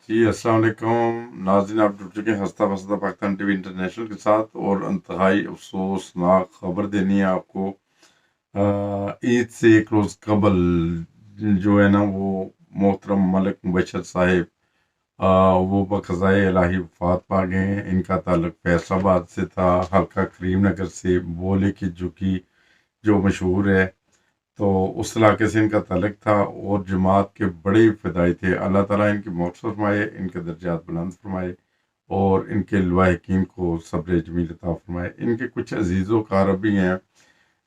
जी, अस्सलाम वालेकुम नाज़रीन। आप जुड़ चुके हैं हँसता बसता पाकिस्तान टीवी इंटरनेशनल के साथ और इंतहाई अफसोसनाक खबर देनी है आपको। ईद से एक रोज़ कबल जो है ना वो मोहतरम मलिक मुबशर साहिब वो बक़ज़ाए इलाही वफ़ात पा गए हैं। इनका ताल्लुक फैसलाबाद से था, हल्का करीम नगर से, बोले की झुकी जो मशहूर है, तो उस इलाके से इनका ताल्लुक था और जमात के बड़े फ़िदाई थे। अल्लाह ताला इनकी मग़फ़िरत फ़रमाए, इनके दर्जात बुलंद फ़रमाए और इनके लवाहिकीन को सब्र जमील अता फ़रमाए। इनके कुछ अज़ीज़ व अक़ारब भी हैं,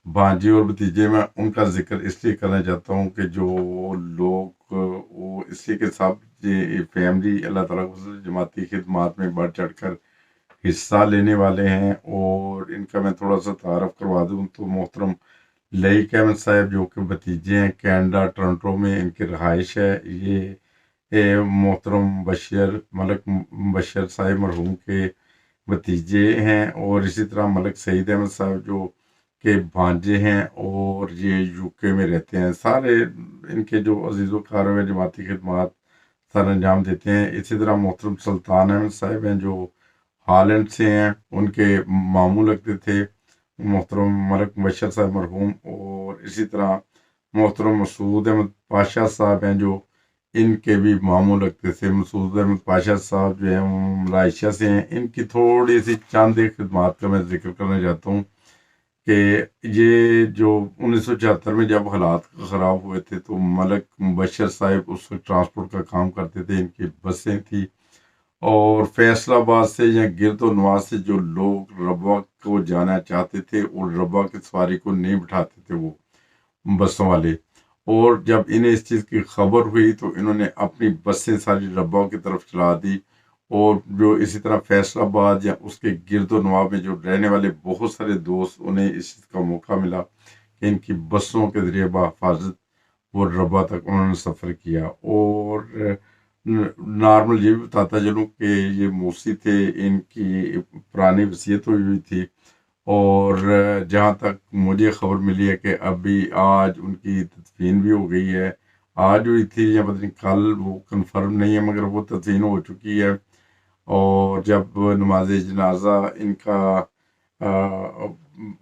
भांजे और भतीजे। मैं उनका ज़िक्र इसलिए करना चाहता हूँ कि जो लोग वो इसलिए के सब ये फैमिली अल्लाह ताला को जमाती खिदमत में बढ़ चढ़ कर हिस्सा लेने वाले हैं। और इनका मैं थोड़ा सा तारफ़ करवा दूँ तो मोहतरम लईक अहमद साहब जो कि भतीजे हैं, कनाडा टोरंटो में इनकी रहाइश है। ये मोहतरम बशर मलिक बशर साहिब मरहूम के भतीजे हैं और इसी तरह मलिक सईद अहमद साहब जो के भांजे हैं और ये यूके में रहते हैं। सारे इनके जो अजीज़ व अक़ारब हैं जमाती खिदमत सर अंजाम देते हैं। इसी तरह मोहतरम सुल्तान अहमद साहब हैं जो हॉलैंड से हैं, उनके मामू लगते थे मोहतरम मलिक मुबशर साहब मरहूम। और इसी तरह मोहतरम मसूद अहमद पाशा साहब हैं जो इनके भी मामू लगते थे। मसूद अहमद पाशा साहब जो है वो मलाइशिया से हैं। इनकी थोड़ी सी चंद एक खिदमात का मैं जिक्र करना चाहता हूँ कि ये जो 1974 में जब हालात ख़राब हुए थे तो मलिक मुबशर साहब उस वक्त ट्रांसपोर्ट का काम करते थे। इनकी बसें थी और फैसलाबाद से या गिरदोनवा से जो लोग रबा को जाना चाहते थे और रबा की सवारी को नहीं बिठाते थे वो बसों वाले, और जब इन्हें इस चीज़ की खबर हुई तो इन्होंने अपनी बसें सारी रब्बा की तरफ चला दी। और जो इसी तरह फैसलाबाद या उसके गिरदोनवा में जो रहने वाले बहुत सारे दोस्त, उन्हें इस चीज़ का मौका मिला कि इनकी बसों के ज़रिए बहिफाजत वो रब्बा तक उन्होंने सफ़र किया। और नॉर्मल ये भी बताता चलूँ कि ये मूसी थे, इनकी पुरानी वसीयत हुई हुई थी। और जहाँ तक मुझे खबर मिली है कि अभी आज उनकी तदफीन भी हो गई है। आज हुई थी या पता नहीं कल, वो कंफर्म नहीं है, मगर वो तदफीन हो चुकी है। और जब नमाज जनाजा इनका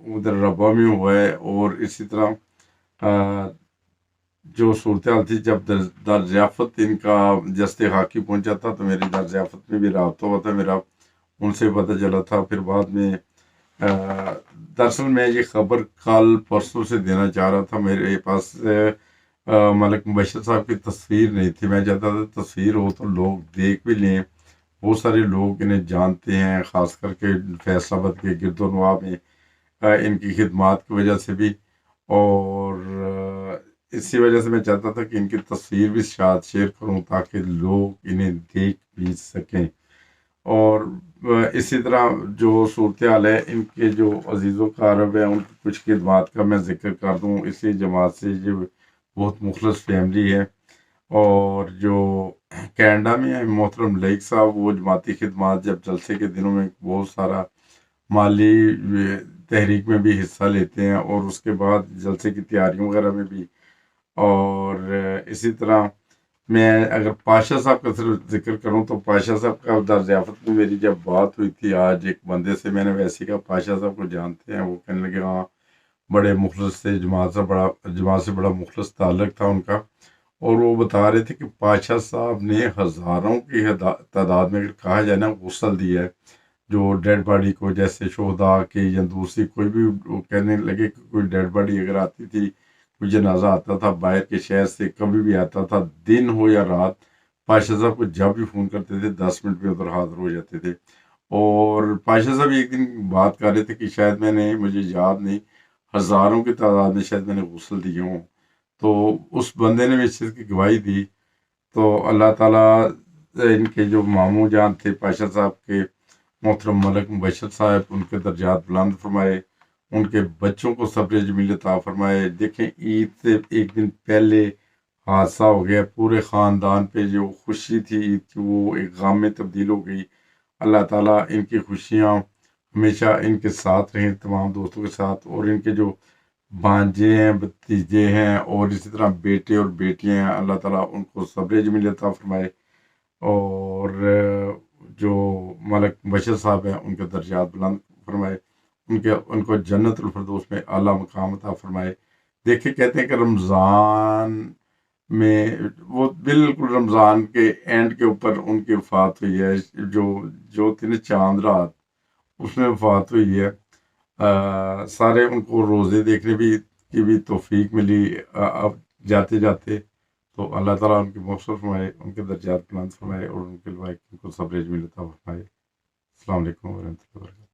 उधर रबा में हुआ है और इसी तरह जो सूरत हाल थी, जब दरज़ियाफ़त इनका जस्ते खाकी पहुंचा था तो मेरी दरज़ियाफ़त में भी रब्ता हुआ था मेरा, उनसे पता चला था। फिर बाद में दरअसल मैं ये खबर कल परसों से देना चाह रहा था। मेरे पास मलिक मुबशर साहब की तस्वीर नहीं थी। मैं चाहता था तस्वीर हो तो लोग देख भी लें। बहुत सारे लोग इन्हें जानते हैं, ख़ास करके फैसलाबाद के गिरदोनवा में इनकी खिदमत की वजह से भी। और इसी वजह से मैं चाहता था कि इनकी तस्वीर भी साथ शेयर करूं ताकि लोग इन्हें देख भी सकें। और इसी तरह जो सूरत हाल है, इनके जो अजीज़ व अक़ारब हैं उनकी कुछ खिदमत का मैं जिक्र कर दूँ। इसी जमात से ये बहुत मुखलस फैमिली है। और जो कनाडा में है मोहतरम लईक साहब, वो जमाती खिदमत जब जलसे के दिनों में बहुत सारा माली तहरीक में भी हिस्सा लेते हैं और उसके बाद जलसे की तैयारियों वगैरह में भी। और इसी तरह मैं अगर पाशा साहब का सिर्फ जिक्र करूं तो पाशा साहब का दरज़ियाफ़त में मेरी जब बात हुई थी आज एक बंदे से, मैंने वैसे ही कहा पाशा साहब को जानते हैं? वो कहने लगे हाँ, बड़े मुखलस से, जमात से बड़ा मुखलस ताल्लुक था उनका। और वो बता रहे थे कि पाशा साहब ने हज़ारों की तादाद में, अगर कहा जाए ना, गुस्ल दिया है जो डेड बॉडी को, जैसे शोहदा के या दूसरी कोई भी। वो कहने लगे कि कोई डेड बॉडी अगर आती थी, कोई जनाजा आता था बाहर के शहर से, कभी भी आता था, दिन हो या रात, पाशा साहब को जब भी फ़ोन करते थे 10 मिनट में उधर हाजिर हो जाते थे। और पाशा साहब एक दिन बात कर रहे थे कि शायद मैंने, मुझे याद नहीं, हज़ारों की तादाद में शायद मैंने गुस्ल दिए हों। तो उस बंदे ने भी इस चीज़ की गवाही दी। तो अल्लाह ताला इनके जो मामू जान थे पाशा साहब के, मोहतरम मलिक मुबशर साहब, उनके दर्जात बुलंद फरमाए, उनके बच्चों को सब्र जमील अता फरमाए। देखें, ईद से एक दिन पहले हादसा हो गया, पूरे ख़ानदान पे जो खुशी थी ईद की वो एक गम में तब्दील हो गई। अल्लाह ताला इनकी खुशियाँ हमेशा इनके साथ रहें, तमाम दोस्तों के साथ। और इनके जो भांजे हैं, भतीजे हैं और इसी तरह बेटे और बेटियां हैं, अल्लाह ताला उनको सब्र जमील अता फरमाए। اور جو ملک بشر صاحب ہیں ان کے درجات بلند فرمائے، ان کو جنت الفردوس میں اعلیٰ مقام عطا فرمائے۔ دیکھیں کہتے ہیں کہ رمضان میں، وہ بالکل رمضان کے اینڈ کے اوپر ان کی وفات ہوئی ہے، جو جو تھی نا چاند رات، اس میں وفات ہوئی ہے۔ سارے ان کو روزے دیکھنے کی بھی توفیق ملی اب جاتے جاتے، تو اللہ تعالیٰ ان کی مغفرت فرمائے، ان کے درجات بلند فرمائے، اور ان کے لوائق کو صبر جمیل عطا فرمائے۔ السلام علیکم ورحمۃ اللہ وبرکاتہ۔